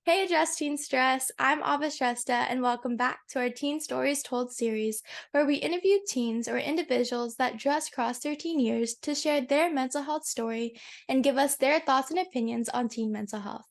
Hey, Adjust Teen Stress. I'm Ava Shrestha, and welcome back to our Teen Stories Told series, where we interview teens or individuals that just crossed their teen years to share their mental health story and give us their thoughts and opinions on teen mental health.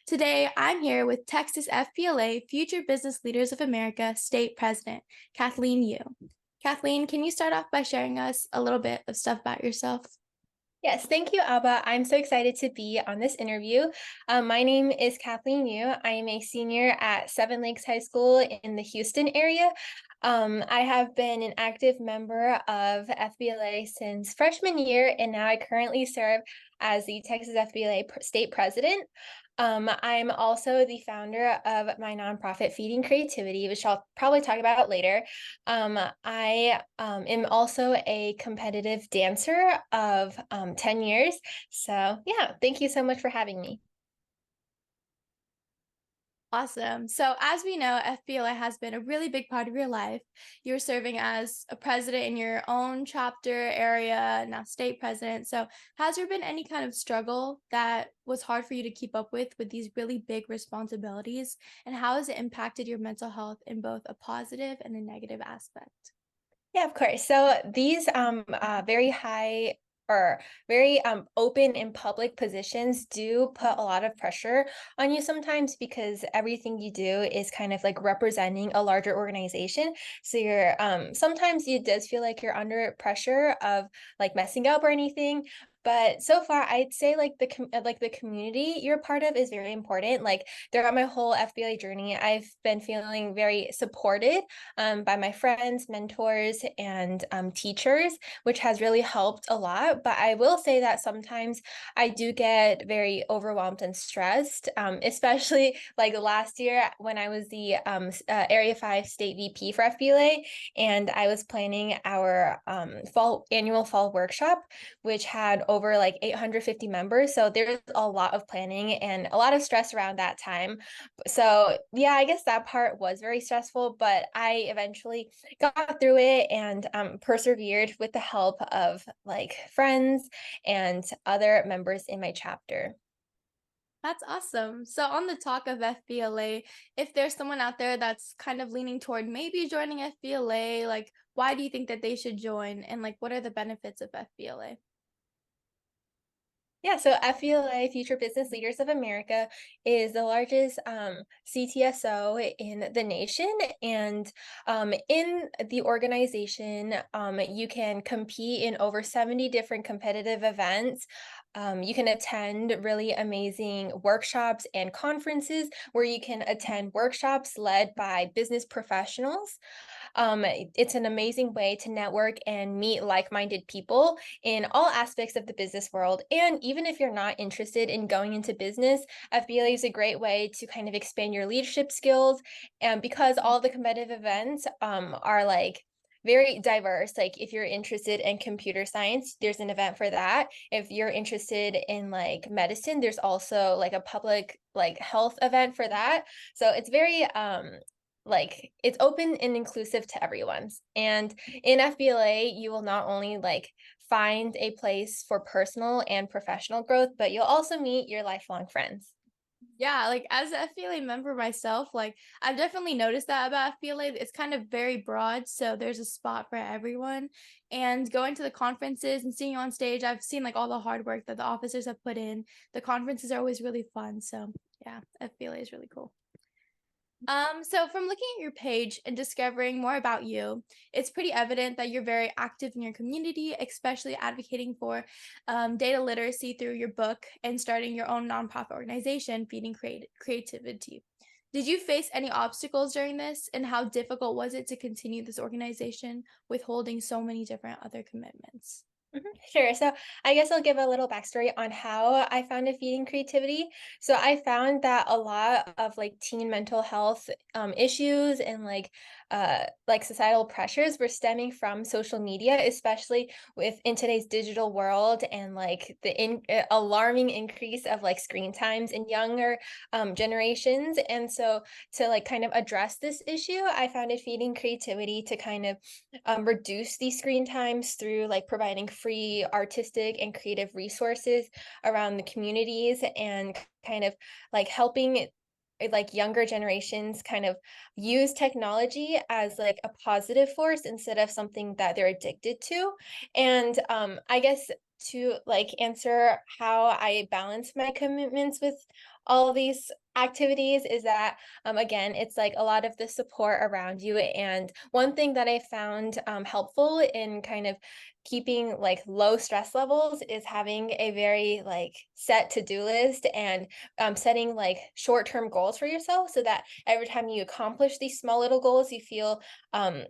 Today, I'm here with Texas FBLA Future Business Leaders of America State President, Kathleen Yu. Kathleen, can you start off by sharing us a little bit of stuff about yourself? Yes, thank you, Abba. I'm so excited to be on this interview. My name is Kathleen Yu. I am a senior at Seven Lakes High School in the Houston area. I have been an active member of FBLA since freshman year, and now I currently serve as the Texas FBLA State President. I'm also the founder of my nonprofit Feeding Creativity, which I'll probably talk about later. I am also a competitive dancer of 10 years. So, yeah, thank you so much for having me. Awesome. So, as we know, FBLA has been a really big part of your life. You're serving as a president in your own chapter area, now state president. So, has there been any kind of struggle that was hard for you to keep up with these really big responsibilities? And how has it impacted your mental health in both a positive and a negative aspect? Yeah, of course. So these very high or very open and public positions do put a lot of pressure on you sometimes because everything you do is kind of like representing a larger organization. So you're sometimes it does feel like you're under pressure of like messing up or anything. But so far, I'd say like the community you're part of is very important. Like throughout my whole FBA journey, I've been feeling very supported by my friends, mentors, and teachers, which has really helped a lot. But I will say that sometimes I do get very overwhelmed and stressed, especially like last year when I was the Area 5 State VP for FBLA, and I was planning our annual fall workshop, which had over like 850 members. So there's a lot of planning and a lot of stress around that time. So yeah, I guess that part was very stressful, but I eventually got through it and persevered with the help of like friends and other members in my chapter. That's awesome. So, on the talk of FBLA, if there's someone out there that's kind of leaning toward maybe joining FBLA, like why do you think that they should join? And like what are the benefits of FBLA? Yeah, so FBLA, Future Business Leaders of America, is the largest CTSO in the nation. And in the organization, you can compete in over 70 different competitive events. You can attend really amazing workshops and conferences where you can attend workshops led by business professionals. It's an amazing way to network and meet like-minded people in all aspects of the business world. And even if you're not interested in going into business, FBLA is a great way to kind of expand your leadership skills. And because all the competitive events are like very diverse. Like if you're interested in computer science, there's an event for that. If you're interested in like medicine, there's also like a public like health event for that. So it's very like it's open and inclusive to everyone. And in FBLA, you will not only like find a place for personal and professional growth, but you'll also meet your lifelong friends. Yeah, like as a FBLA member myself, like I've definitely noticed that about FBLA. It's kind of very broad, so there's a spot for everyone. And going to the conferences and seeing you on stage, I've seen like all the hard work that the officers have put in. The conferences are always really fun. So yeah, FBLA is really cool. So from looking at your page and discovering more about you, it's pretty evident that you're very active in your community, especially advocating for data literacy through your book and starting your own nonprofit organization, Feeding Creativity. Did you face any obstacles during this, and how difficult was it to continue this organization with holding so many different other commitments? Mhm, sure. So I guess I'll give a little backstory on how I found feeding creativity. So I found that a lot of like teen mental health issues and like societal pressures were stemming from social media, especially with in today's digital world and like the alarming increase of like screen times in younger generations. And so to like kind of address this issue, I found feeding creativity to kind of reduce these screen times through like providing free artistic and creative resources around the communities and kind of like helping like younger generations kind of use technology as like a positive force instead of something that they're addicted to. And I guess to like answer how I balance my commitments with all these activities is that again, it's like a lot of the support around you. And one thing that I found helpful in kind of keeping like low stress levels is having a very like set to-do list and setting like short-term goals for yourself so that every time you accomplish these small little goals, you feel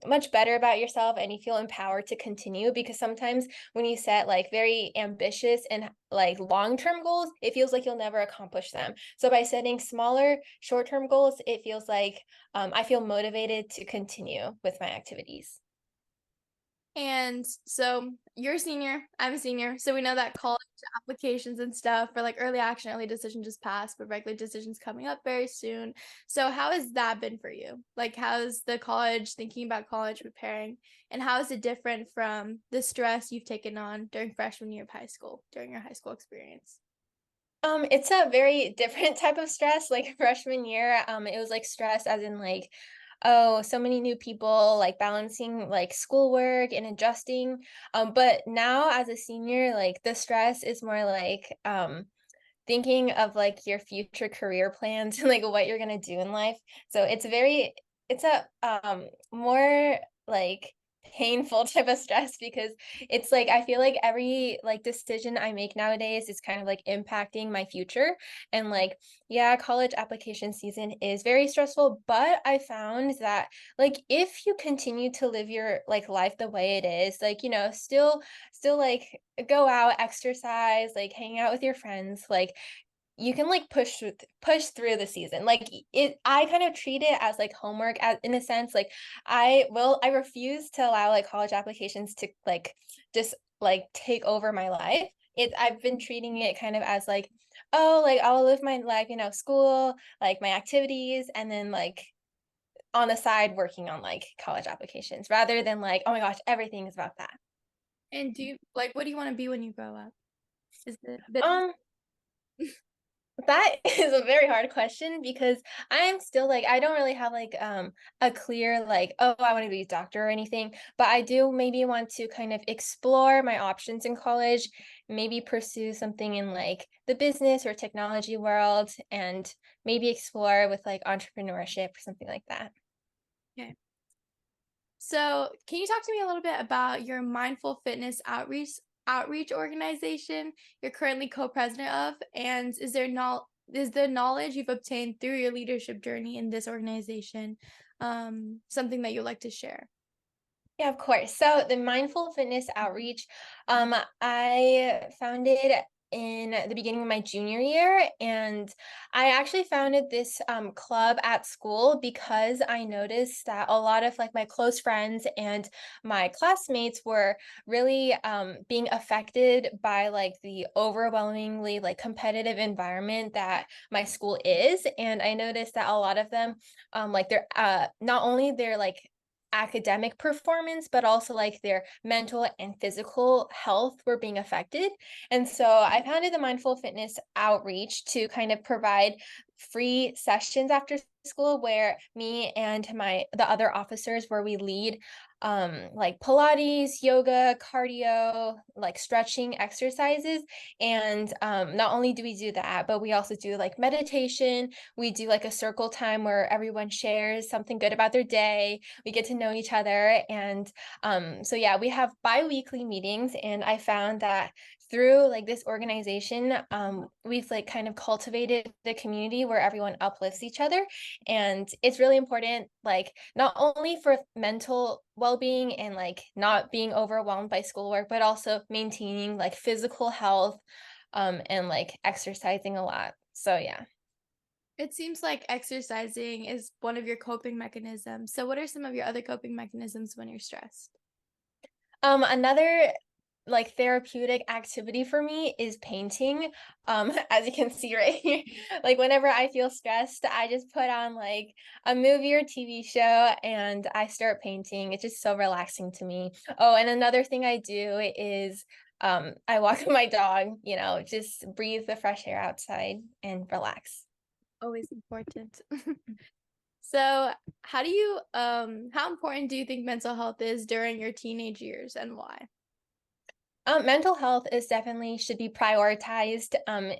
much better about yourself and you feel empowered to continue. Because sometimes when you set like very ambitious and like long-term goals, it feels like you'll never accomplish them. So by setting smaller short-term goals, it feels like I feel motivated to continue with my activities. And so you're a senior, I'm a senior. So we know that college applications and stuff for like early action, early decision just passed, but regular decisions coming up very soon. So how has that been for you? Like how's the college, thinking about college preparing, and how is it different from the stress you've taken on during freshman year of high school, during your high school experience? It's a very different type of stress. Like freshman year, it was like stress as in like, oh, so many new people, like balancing like schoolwork and adjusting. But now as a senior, like the stress is more like thinking of like your future career plans and like what you're gonna do in life. So it's a more like painful type of stress because it's like I feel like every like decision I make nowadays is kind of like impacting my future. And like, yeah, college application season is very stressful, but I found that like if you continue to live your like life the way it is, like, still like go out, exercise, like hang out with your friends, like you can like push through the season. Like it I kind of treat it as like homework as in a sense. Like I refuse to allow like college applications to like just like take over my life. I've been treating it kind of as like, oh, like I'll live my life, school, like my activities, and then like on the side working on like college applications rather than like, oh my gosh, everything is about that. And do you like what do you want to be when you grow up? Is it a bit Um That is a very hard question because I am still like I don't really have like a clear like, oh, I want to be a doctor or anything, but I do maybe want to kind of explore my options in college, maybe pursue something in like the business or technology world, and maybe explore with like entrepreneurship or something like that. okay. So, can you talk to me a little bit about your mindful fitness outreach organization you're currently co-president of, and is the knowledge you've obtained through your leadership journey in this organization something that you'd like to share? Yeah, of course. So the mindful fitness outreach, I founded in the beginning of my junior year, and I actually founded this club at school because I noticed that a lot of like my close friends and my classmates were really being affected by like the overwhelmingly like competitive environment that my school is, and I noticed that a lot of them like they're not only their like academic performance, but also like their mental and physical health were being affected. And so I founded the Mindful Fitness Outreach to kind of provide free sessions after school where me and the other officers where we lead like Pilates, yoga, cardio, like stretching exercises. And not only do we do that, but we also do like meditation. We do like a circle time where everyone shares something good about their day. We get to know each other. And so yeah, we have bi-weekly meetings, and I found that through like this organization, we've like kind of cultivated the community where everyone uplifts each other. And it's really important, like not only for mental well-being and like not being overwhelmed by schoolwork, but also maintaining like physical health, and like exercising a lot. So yeah. It seems like exercising is one of your coping mechanisms. So, what are some of your other coping mechanisms when you're stressed? Another like therapeutic activity for me is painting. As you can see right here, like whenever I feel stressed, I just put on like a movie or TV show and I start painting. It's just so relaxing to me. Oh, and another thing I do is I walk my dog, just breathe the fresh air outside and relax. always important. So, how important do you think mental health is during your teenage years and why? Mental health is definitely should be prioritized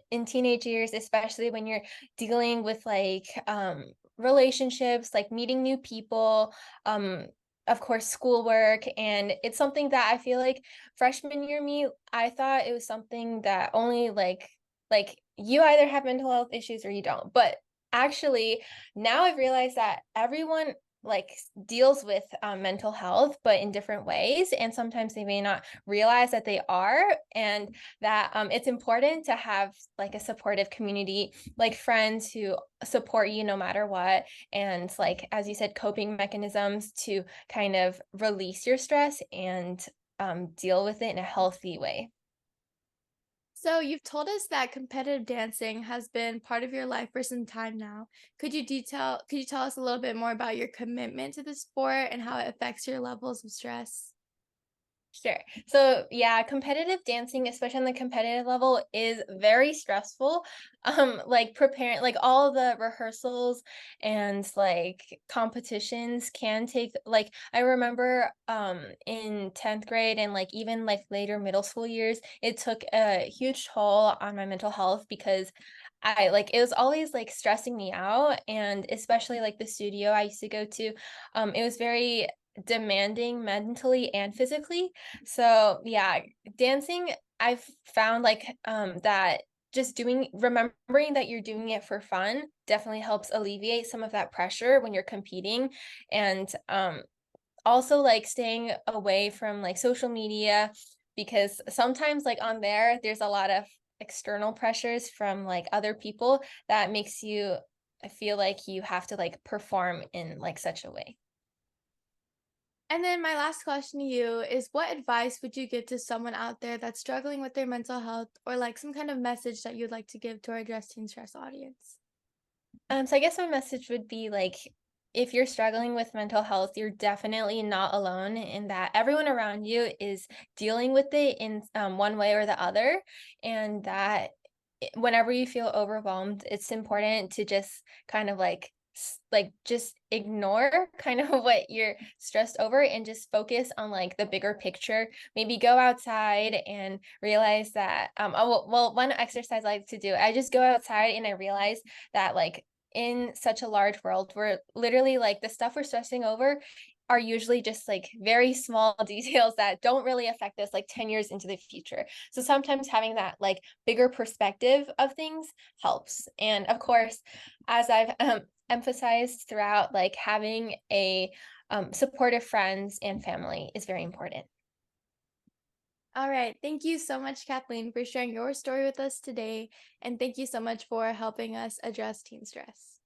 in teenage years, especially when you're dealing with like relationships, like meeting new people, um, of course, schoolwork. And it's something that I feel like freshman year me, I thought it was something that only like you either have mental health issues or you don't. But actually, now I've realized that everyone deals with mental health, but in different ways. And sometimes they may not realize that they are, and that it's important to have like a supportive community, like friends who support you no matter what, and like as you said, coping mechanisms to kind of release your stress and deal with it in a healthy way. So, you've told us that competitive dancing has been part of your life for some time now. Could you tell us a little bit more about your commitment to the sport and how it affects your levels of stress? Sure. So yeah, competitive dancing, especially on the competitive level, is very stressful. Like preparing like all the rehearsals and like competitions can take like I remember in 10th grade and like even like later middle school years, it took a huge toll on my mental health because I like it was always like stressing me out, and especially like the studio I used to go to, it was very demanding mentally and physically. So, yeah, dancing, I've found like that just doing remembering that you're doing it for fun definitely helps alleviate some of that pressure when you're competing. And also like staying away from like social media, because sometimes like on there's a lot of external pressures from like other people that makes you feel like you have to like perform in like such a way. And then my last question to you is what advice would you give to someone out there that's struggling with their mental health or like some kind of message that you'd like to give to our Dress Teen Stress audience? So I guess my message would be like, if you're struggling with mental health, you're definitely not alone in that everyone around you is dealing with it in one way or the other. And that whenever you feel overwhelmed, it's important to just kind of like just ignore kind of what you're stressed over and just focus on like the bigger picture. Maybe go outside and realize that one exercise I like to do, I just go outside and I realize that like in such a large world where literally like the stuff we're stressing over are usually just like very small details that don't really affect us like 10 years into the future. So sometimes having that like bigger perspective of things helps. And of course, as I've emphasized throughout, like having a supportive friends and family is very important. All right. Thank you so much, Kathleen, for sharing your story with us today. And thank you so much for helping us address teen stress.